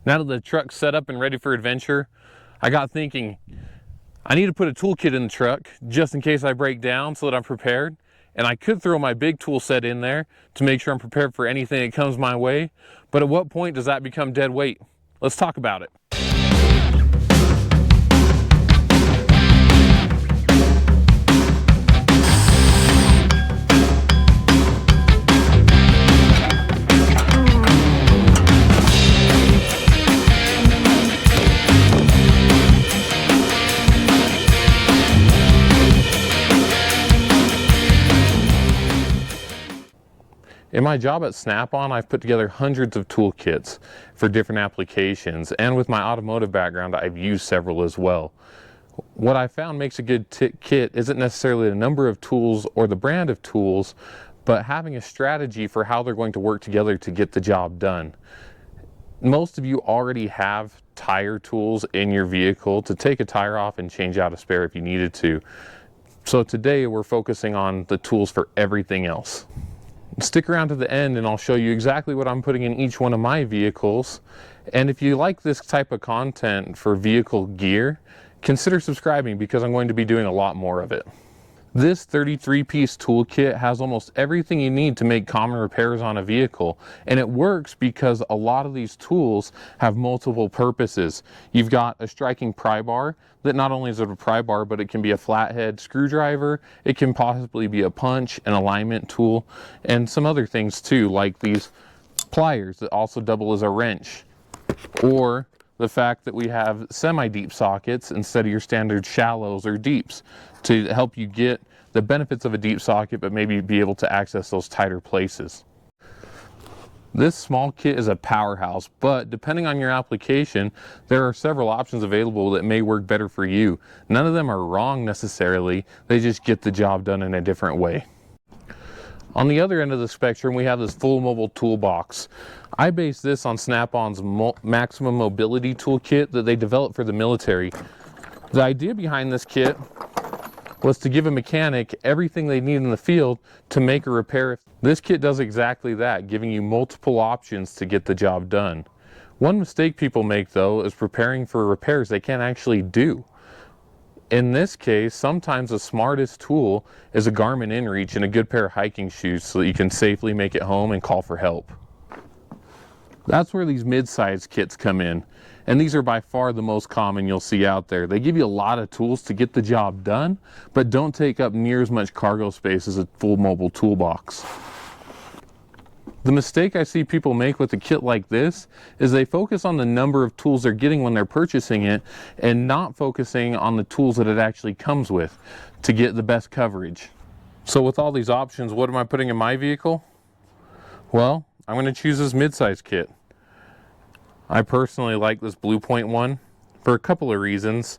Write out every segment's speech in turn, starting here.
Now that the truck's set up and ready for adventure, I got thinking, I need to put a toolkit in the truck just in case I break down so that I'm prepared. And I could throw my big tool set in there to make sure I'm prepared for anything that comes my way. But at what point does that become dead weight? Let's talk about it. In my job at Snap-on, I've put together hundreds of toolkits for different applications, and with my automotive background, I've used several as well. What I found makes a good kit isn't necessarily the number of tools or the brand of tools, but having a strategy for how they're going to work together to get the job done. Most of you already have tire tools in your vehicle to take a tire off and change out a spare if you needed to. So today we're focusing on the tools for everything else. Stick around to the end and I'll show you exactly what I'm putting in each one of my vehicles. And if you like this type of content for vehicle gear, consider subscribing because I'm going to be doing a lot more of it. This 33-piece toolkit has almost everything you need to make common repairs on a vehicle, and it works because a lot of these tools have multiple purposes. You've got a striking pry bar that not only is it a pry bar, but it can be a flathead screwdriver, it can possibly be a punch, an alignment tool, and some other things too, like these pliers that also double as a wrench, or the fact that we have semi-deep sockets instead of your standard shallows or deeps to help you get the benefits of a deep socket but maybe be able to access those tighter places. This small kit is a powerhouse, but depending on your application, there are several options available that may work better for you. None of them are wrong necessarily, they just get the job done in a different way. On the other end of the spectrum, we have this full mobile toolbox. I base this on Snap-on's maximum mobility toolkit that they developed for the military. The idea behind this kit was to give a mechanic everything they need in the field to make a repair. This kit does exactly that, giving you multiple options to get the job done. One mistake people make though is preparing for repairs they can't actually do. In this case, sometimes the smartest tool is a Garmin inReach and a good pair of hiking shoes so that you can safely make it home and call for help. That's where these mid-size kits come in, and these are by far the most common you'll see out there. They give you a lot of tools to get the job done, but don't take up near as much cargo space as a full mobile toolbox. The mistake I see people make with a kit like this is they focus on the number of tools they're getting when they're purchasing it and not focusing on the tools that it actually comes with to get the best coverage. So with all these options, what am I putting in my vehicle? Well, I'm going to choose this mid-size kit. I personally like this Blue Point one for a couple of reasons.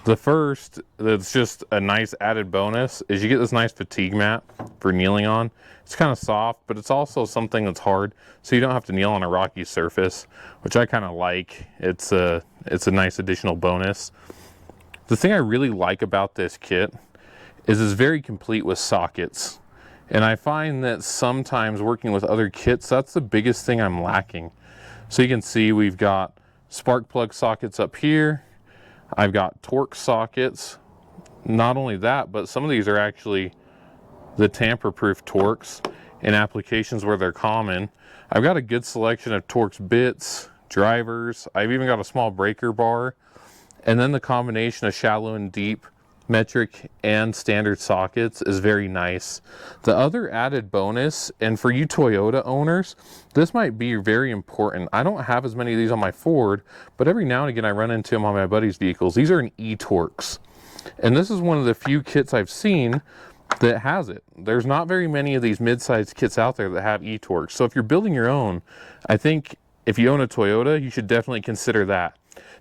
The first, that's just a nice added bonus, is you get this nice fatigue mat for kneeling on. It's kind of soft, but it's also something that's hard, so you don't have to kneel on a rocky surface, which I kind of like. It's a nice additional bonus. The thing I really like about this kit is it's very complete with sockets. And I find that sometimes working with other kits, that's the biggest thing I'm lacking. So you can see we've got spark plug sockets up here. I've got torque sockets. Not only that, but some of these are actually the tamper-proof Torx in applications where they're common. I've got a good selection of Torx bits, drivers. I've even got a small breaker bar. And then the combination of shallow and deep metric and standard sockets is very nice. The other added bonus, and for you Toyota owners, this might be very important. I don't have as many of these on my Ford, but every now and again I run into them on my buddy's vehicles. These are an e-Torx. And this is one of the few kits I've seen that has it. There's not very many of these mid-sized kits out there that have e-Torx. So if you're building your own, I think if you own a Toyota, you should definitely consider that.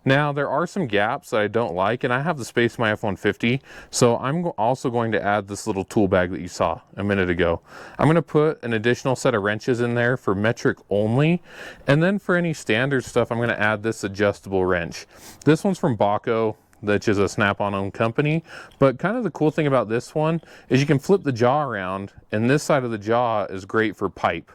Now, there are some gaps that I don't like, and I have the space in my F-150, so I'm also going to add this little tool bag that you saw a minute ago. I'm going to put an additional set of wrenches in there for metric only, and then for any standard stuff, I'm going to add this adjustable wrench. This one's from Bronco, which is a Snap-on owned company, but kind of the cool thing about this one is you can flip the jaw around, and this side of the jaw is great for pipe.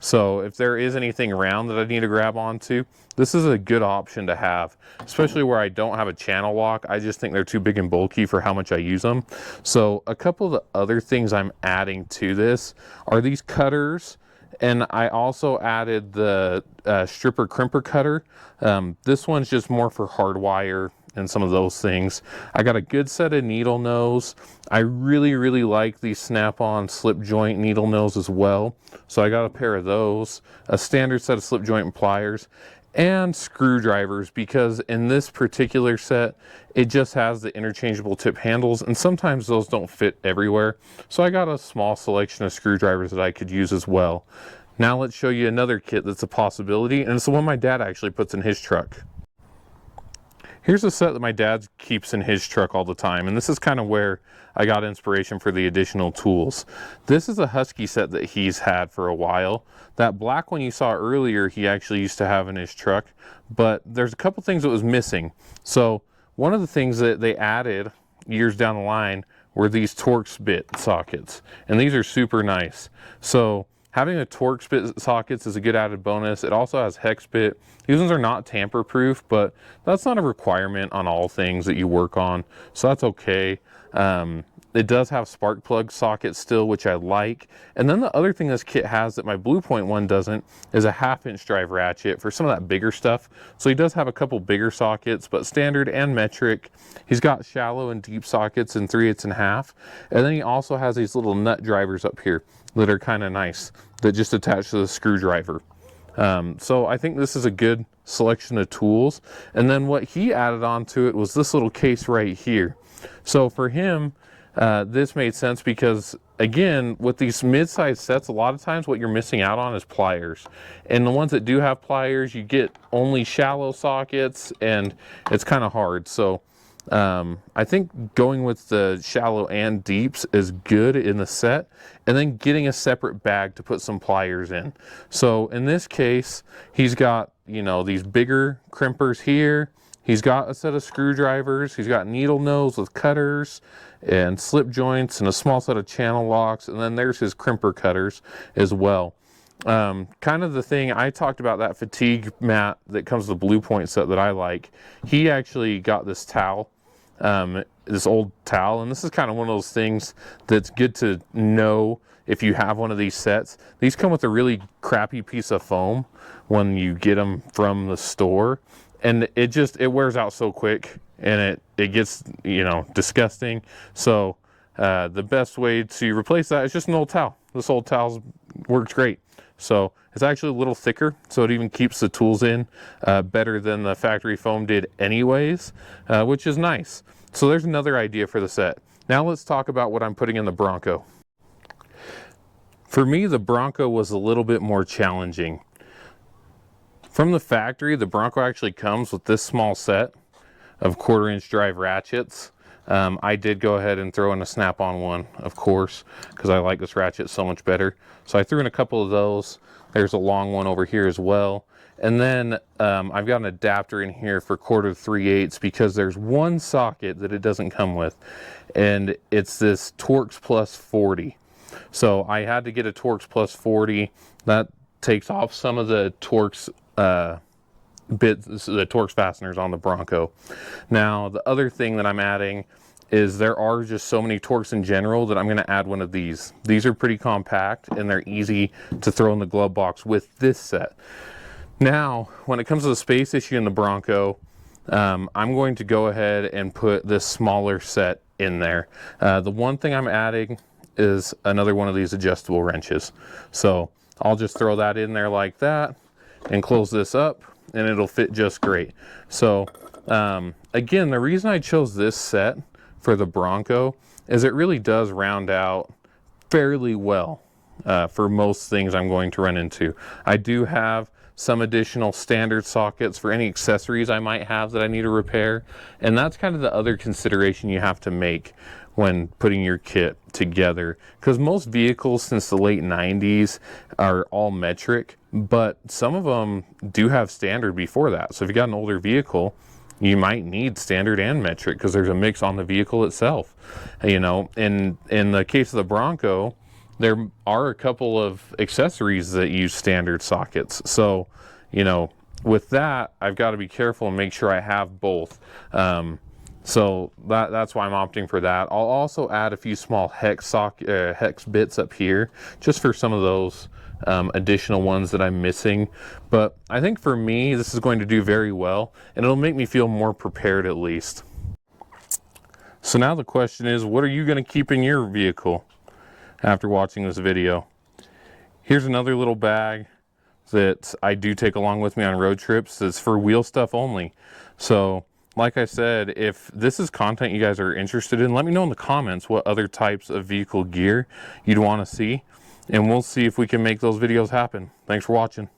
So if there is anything around that I need to grab onto, this is a good option to have, especially where I don't have a channel lock. I just think they're too big and bulky for how much I use them. So a couple of the other things I'm adding to this are these cutters, and I also added the stripper crimper cutter. This one's just more for hardwire and some of those things. I got a good set of needle nose. I really like these snap-on slip joint needle nose as well. So I got a pair of those, a standard set of slip joint pliers, and screwdrivers, because in this particular set, it just has the interchangeable tip handles, and sometimes those don't fit everywhere. So I got a small selection of screwdrivers that I could use as well. Now let's show you another kit that's a possibility, and it's the one my dad actually puts in his truck. Here's a set that my dad keeps in his truck all the time, and this is kind of where I got inspiration for the additional tools. This is a Husky set that he's had for a while. That black one you saw earlier, he actually used to have in his truck, but there's a couple things that was missing. So one of the things that they added years down the line were these Torx bit sockets, and these are super nice. So having a Torx bit sockets is a good added bonus. It also has hex bit. These ones are not tamper proof, but that's not a requirement on all things that you work on, so that's okay. It does have spark plug sockets still, which I like. And then the other thing this kit has that my Blue Point one doesn't is a 1/2-inch drive ratchet for some of that bigger stuff. So he does have a couple bigger sockets, but standard and metric. He's got shallow and deep sockets in 3/8 and 1/2. And then he also has these little nut drivers up here that are kind of nice, that just attach to the screwdriver. So I think this is a good selection of tools. And then what he added onto it was this little case right here. So for him, this made sense because, again, with these mid-size sets, a lot of times what you're missing out on is pliers. And the ones that do have pliers, you get only shallow sockets, and it's kind of hard. So I think going with the shallow and deeps is good in the set, and then getting a separate bag to put some pliers in. So in this case, he's got, you know, these bigger crimpers here. He's got a set of screwdrivers. He's got needle nose with cutters and slip joints and a small set of channel locks. And then there's his crimper cutters as well. Kind of the thing I talked about, that fatigue mat that comes with the Blue Point set that I like. He actually got this towel, this old towel, and this is kind of one of those things that's good to know if you have one of these sets. These come with a really crappy piece of foam when you get them from the store. And it wears out so quick, and it gets, you know, disgusting. So the best way to replace that is just an old towel. This old towel works great. So it's actually a little thicker, so it even keeps the tools in better than the factory foam did anyways, which is nice. So there's another idea for the set. Now let's talk about what I'm putting in the Bronco. For me, the Bronco was a little bit more challenging. From the factory, the Bronco actually comes with this small set of 1/4-inch drive ratchets. I did go ahead and throw in a snap-on one, of course, because I like this ratchet so much better. So I threw in a couple of those. There's a long one over here as well. And then I've got an adapter in here for 1/4 3/8 because there's one socket that it doesn't come with. And it's this Torx Plus 40. So I had to get a Torx Plus 40. That takes off some of the Torx bits, the Torx fasteners on the Bronco. Now the other thing that I'm adding is there are just so many Torx in general that I'm going to add one of these. These are pretty compact and they're easy to throw in the glove box with this set. Now when it comes to the space issue in the Bronco, I'm going to go ahead and put this smaller set in there. The one thing I'm adding is another one of these adjustable wrenches. So I'll just throw that in there like that and close this up, and it'll fit just great. So again, the reason I chose this set for the Bronco is it really does round out fairly well for most things I'm going to run into. I do have some additional standard sockets for any accessories I might have that I need to repair, and that's kind of the other consideration you have to make when putting your kit together, because most vehicles since the late 90s are all metric, but some of them do have standard before that. So if you got an older vehicle, you might need standard and metric because there's a mix on the vehicle itself. You know, in the case of the Bronco, there are a couple of accessories that use standard sockets. So, you know, with that, I've got to be careful and make sure I have both. So that's why I'm opting for that. I'll also add a few small hex bits up here, just for some of those additional ones that I'm missing. But I think for me, this is going to do very well, and it'll make me feel more prepared at least. So now the question is, what are you going to keep in your vehicle after watching this video? Here's another little bag that I do take along with me on road trips. It's for wheel stuff only. So like I said, if this is content you guys are interested in, let me know in the comments what other types of vehicle gear you'd want to see, and we'll see if we can make those videos happen. Thanks for watching.